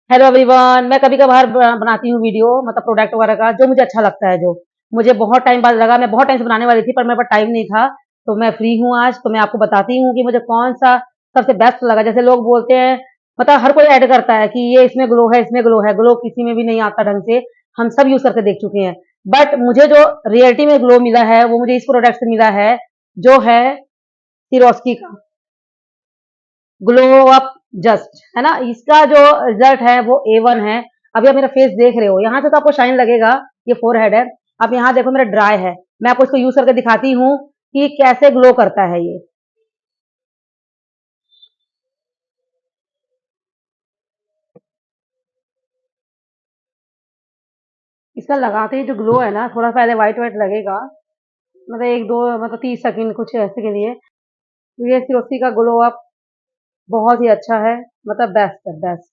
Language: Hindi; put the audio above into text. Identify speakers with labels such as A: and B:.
A: Hello everyone. मैं कभी कभार बनाती हूँ वीडियो, मतलब प्रोडक्ट वगैरह का, जो मुझे अच्छा लगता है। जो मुझे बहुत टाइम बाद लगा, मैं बहुत टाइम से बनाने वाली थी, पर मेरे पास टाइम नहीं था। तो मैं फ्री हूँ आज, तो मैं आपको बताती हूँ कि मुझे कौन सा सबसे बेस्ट लगा। जैसे लोग बोलते हैं, मतलब हर कोई ऐड करता है कि ये इसमें ग्लो है, इसमें ग्लो है। ग्लो किसी में भी नहीं आता ढंग से, हम सब यूज करके देख चुके हैं। बट मुझे जो रियलिटी में ग्लो मिला है, वो मुझे इस प्रोडक्ट से मिला है, जो है सिरोस्की का ग्लो अप जस्ट, है ना। इसका जो रिजल्ट है वो A1 है। अभी आप मेरा फेस देख रहे हो, यहाँ से तो आपको शाइन लगेगा। ये फोर हेड है। आप यहाँ देखो, मेरा ड्राई है। मैं आपको इसको यूज करके दिखाती हूँ कि कैसे ग्लो करता है ये। इसका लगाते ही जो ग्लो है ना, थोड़ा पहले व्हाइट व्हाइट लगेगा, मतलब एक दो, मतलब 30 सेकंड कुछ ऐसे के लिए। तो ये सिरोस्की का ग्लो अप बहुत ही अच्छा है, मतलब बेस्ट है, बेस्ट।